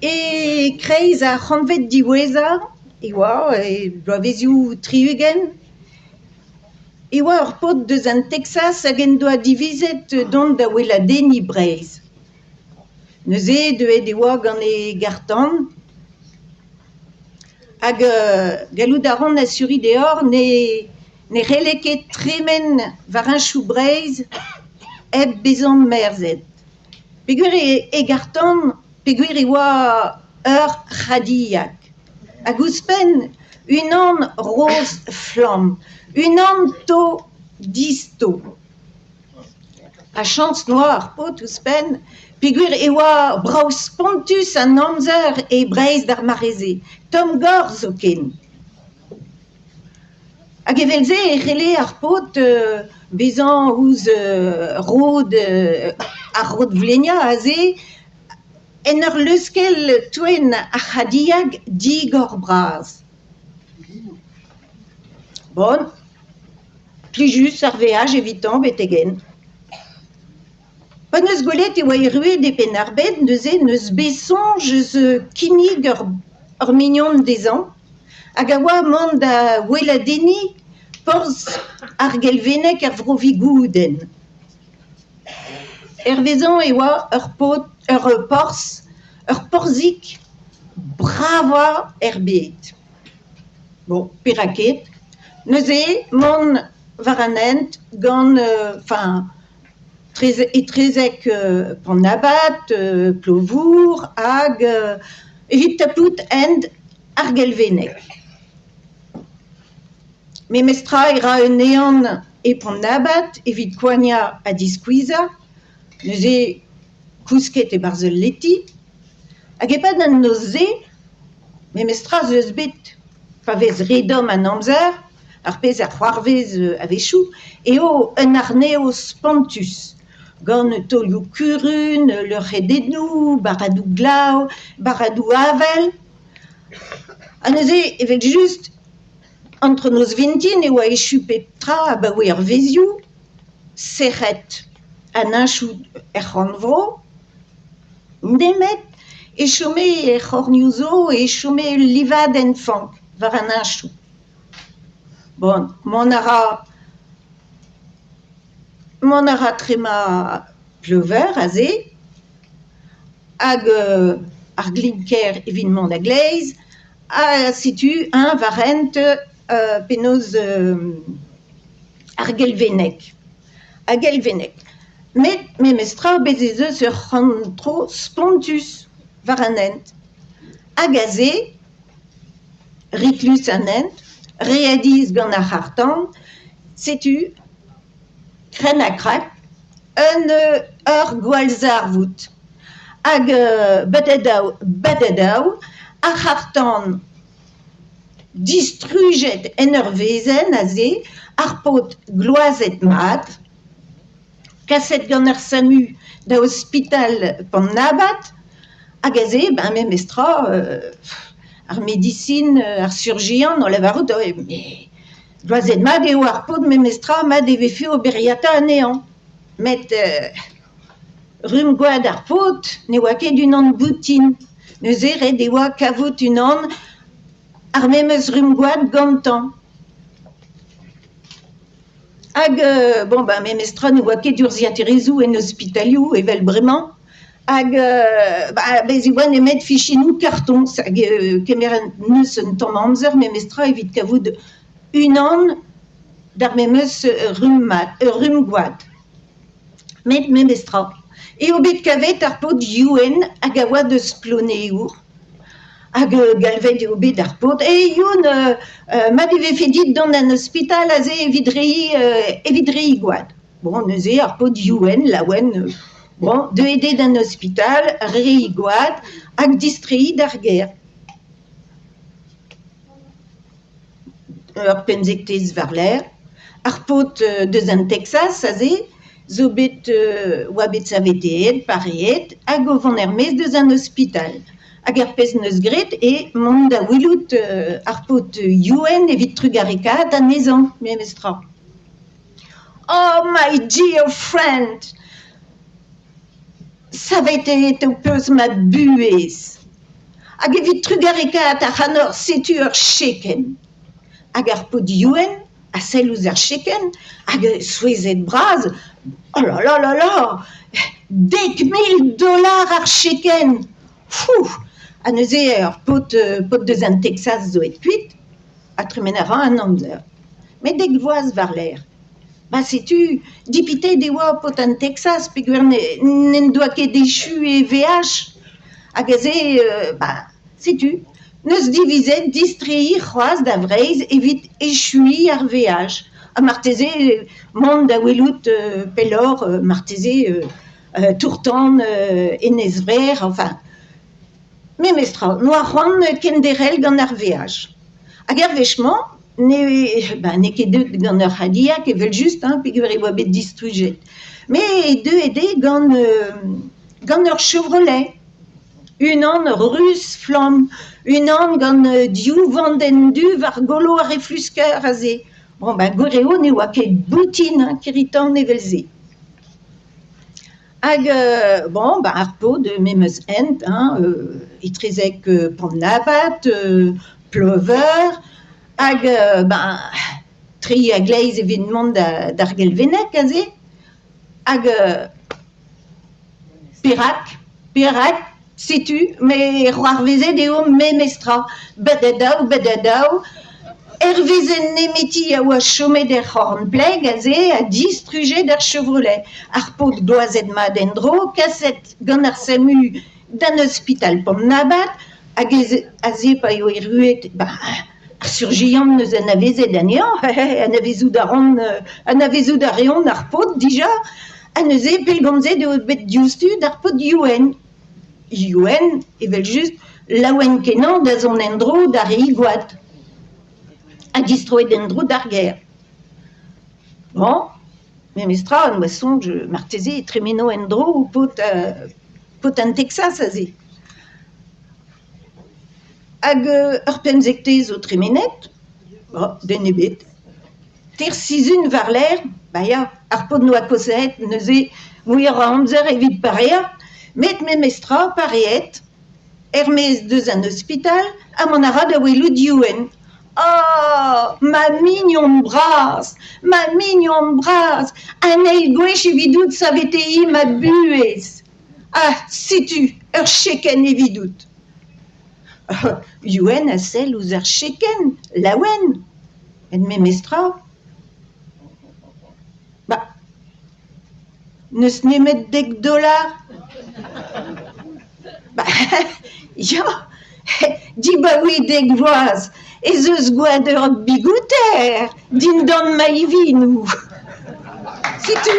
E kreiz a c'hanvet diwezhañ, e oa, bloavezioù triugen, e oa ur pod deus an Texas hag en doa divizet dont da weladeni Breizh. Neuze deuet e oa gant e gartan, hag gallout a ran asuri deoc'h ne c'helle ket tremen varenchoù Breizh hep bezañ merzhet. Peogwir e gartan, peogwir e oa ur c'hadiak. Hag ouzhpenn unan roz flamm, unan to disto. A chans noa ar pot ouzhpenn, peogwir e oa brav spontus an amzer e Breizh d'ar mareze. Tom Gore zo ken. Hag evel-se e c'helle ar pot bezañ ouz rod, ar rod vlenia a ze, en ur leuskel touen ar c'hadiag digor braz. Bon, plijus ar veaj evitan betegen. Pa neus gwelet e oa erruet e pen ar bed, neuze neus besonj eus kinnig ur mignon dezan, hag a oa mont da weladeni porz ar gelvenek ar vrovigouden. Vezañ e oa ur porzik brava er bet. Bon, peraket. Neuze, mont war an hent gant, trezek pan abat, plovour, hag evit tapout hent ar gelvenek. Me mestra e ra un nean e pan abat evit koania a diskouiza, neuze kousket e barzel leti, hag e pad an noz ze, me mestra zeus bet pa vez redom an amzer, ar pezh ar c'hoarvez a vechou, eo un arneo spontus, gant tolioù kurun, leurc'hedennoù, baradou glav, baradou avel. Ha neuze evel just entre noz vintin e oa echu petra a baoe ur vezioù, serret an henchoù er c'hanvro, nemet e chome e c'hornioù zo e chome livad en fank war an henchoù. Bon, mont a ra trema pleuver a ze, hag ar glinker evit mont a gleiz, a setu war hent penaos ar gelvenek. A gelvenek. Met me mestra bez ez eus ur c'hantro spontus war an hent. Hag a ze, riklus an hent, readiz gant ar c'hartan, setu, kren a krak, ur gwalzarvout. Hag badadaou, ar c'hartan distrujet en ur vezenn a ze, ar pot gloazet mat, kaset gant ur SAMU da ospital pan abat, hag a ze, me mestra, ar medicine, ar surgian, no lavarout, gloazet mat eo ar pot me mestra mat e vefe oberiata anean. Met rum gwad ar pot, ne oa ket unan boutin. Neuze ret e oa kavout unan ar memeus rum gwad gantan. Hag, bon, me mestra ne oa ket urziaterezou en ospitalioù evel bremañ, hag bez e oa nemet fichinou kartons, hag kemer neus un tamm amzer me mestra evit kavout unan d'ar memeus rum gwad. Met me mestra. Eo bet kavet ar pot youen hag a oa deus ploneour, hag galvet eo bet ar pot. Youn, mat e vefe dit dont an ospital a ze evit rei gwad. Bon, neuze ar pot youen, laouen, bon, deuedet an ospital, rei gwad, hag distrei d'ar ger. Ur penzektez war l'er. Ar pot deus an Texas a ze, zo bet oa bet saveteet, pareet, hag o vant er mez deus an ospital. Hag ar pez neus gret e mont da wilout ar pot youen evit trugarekaat an ezan, me mestra. Oh, my dear friend, ça va été un peu ma buez. Hag evit trugarekat ar hanor setu ur cheken. Hag ar pod youen, a sell ouz ar cheken, hag souezet braz, oh là là là là, $10,000 ar cheken. Fou, a neuze ur pot deus an Texas zo et kuit, a tremenara an amzer. Mais dek voaz var l'air. Bah, sais-tu, dipité des oa pot an Texas, peogwir n'en doa ket dechu e VH. Hag bah, sais-tu, neus divizet distrehi c'hoaz da vreiz evit echui ar VH. A marteze, mont da welout pellor, marteze tourtan enez vrer, enfin. Me mestra, noa c'hoant kenderel gant ar VH. Hag ar vechman, ne ket deut gant ur hadiak evel just, peogwir e oa bet distrujet. Me deux ede gant ur Chevrolet. Un an russe flamme, un an gant diou vandendu var golo a reflusker a ze. Bon, ben, goreo ne oa ket boutin, kiritan evel-se. Hag, bon, ben, ar po de memeus ent, etrezek pannabat, plover, hag, ben, tri a gleiz evit mont d'ar gelvenek a ze, hag, perak, sais-tu, mais roar vezet eo memestra, badadao, vezet nemeti a oa chomet er c'horn pleg a ze a distrujet ar Chevrolet. Ar pot gloazet ma dendro, kaset gant ar SAMU d'an hospital Pomnabat, hag a ze pa eo e ruet, ar surgiant neus an avezet anian, an avezout a reon ar pot dija, a neuze pellgomzet eo bet dioustud ar pot youen. Youen, evel just laouen kenan da zon endro d'ar igwad. A distroet endro d'ar ger. Bon, memestra an oa sonj marteze tremeno endro ou pot an Texas a ze. Hag ur pemzekte zo tremenet, den ebet. Ter sizun var l'air, ya, ar pot noa koset, neuze mouir a amzer evit parea, met memestra pareet, Hermès deus an hospital, a man a ra da welout youen. Oh, ma mignon bras, an eil gwech evidout savetei ma buez. Ah, sais-tu, ur cheken evidout. Youen a sell ouz ur cheken, laouen, et memestra. Bah, neus nemet $10. Bah, ya, di ba oui dek voaz, ez eus gwad ur bigouter, din dan ma ivinou. Sais-tu